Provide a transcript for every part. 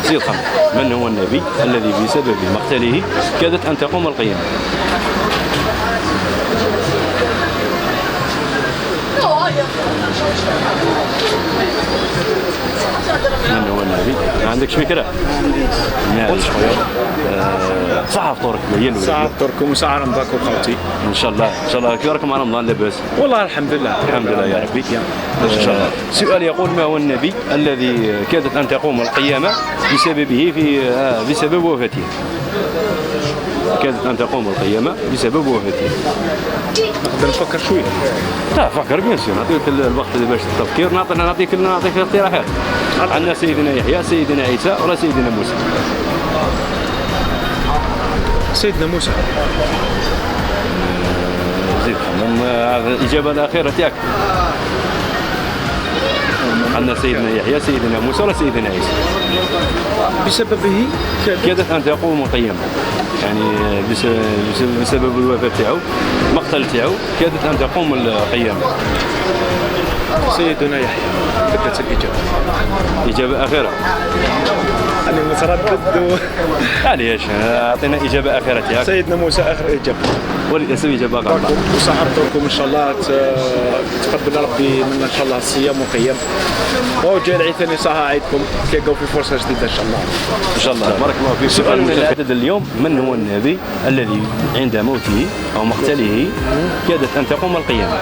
زيد خمن. من هو النبي الذي بسبب مقتله كادت أن تقوم القيامة؟ من هو النبي؟ ما عندكش فكرة؟ صح فطورك بين صح فطوركم وساعة رمضانكم خوتي. ان شاء الله ان شاء الله. كي راكم مع رمضان لاباس؟ والله الحمد لله الحمد لله يا ربي ان شاء الله. سؤال يقول: ما هو النبي الذي كادت ان تقوم القيامة بسببه بسبب وفاته؟ كادت ان تقوم القيامة بسبب وفاته. نقدر نفكر شويه؟ لا فكر بيان سور، نعطيك الوقت باش التفكير. نعطيك اقتراحات. عندنا سيدنا يحيى، سيدنا عيسى، ولا سيدنا موسى؟ سيدنا موسى. زيد خمم. الإجابة الأخيرة تاعك. عندنا سيدنا يحيى، سيدنا موسى، ولا سيدنا عيسى؟ بسببه كادت أن تقوم القيامة، يعني بسبب الوفاة تاعو، المقتل تاعو، كادت أن تقوم القيامة. سيدنا يحيى. بدت الإجابة. إجابة أخيرة. أنا متردد. علاش؟ أعطينا إجابة أخيرة تاعك. سيدنا موسى آخر إجابة. وللأسف إجابة غلط. وصح فطوركم إن شاء الله. تقبل ربي منا إن شاء الله الصيام والقيام. وجاء العيد ثاني صح عيدكم، تلقاو في فرصة جديدة إن شاء الله. إن شاء الله. بارك الله فيك. سؤال المحدد اليوم: من هو النبي الذي عند موته أو مقتله كادت أن تقوم القيامة؟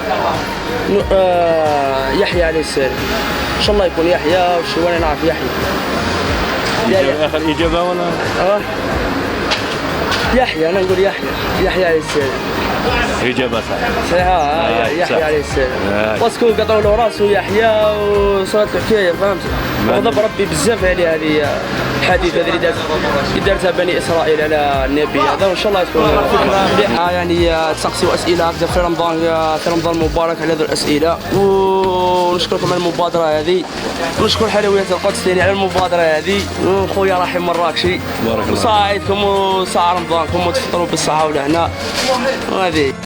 يحيى عليه السلام. ان شاء الله يكون يحيى، وشو انا نعرف يحيى. آخر إجابة ولا؟ يحيى، انا نقول يحيى عليه السلام. إجابة صحيحة. صحيحة. يحيى عليه السلام. باسكو قطعوا له راسه يحيى وصارت الحكاية، فهمت؟ وغضب ربي بزاف عليه هذه الحادثة اللي دارتها بني إسرائيل على النبي هذا. وإن شاء الله تكون فكرة مليحة، يعني تسقسيو أسئلة هكذا في رمضان المبارك على هذه الأسئلة. ونشكركم على المبادرة هذه، ونشكر حلويات القدس ثاني على المبادرة هذه، وخويا رحيم مراكشي. بارك الله. وصاع عيدكم وصاع رمضانكم، وتفطروا بالصحة والهنا. وهذه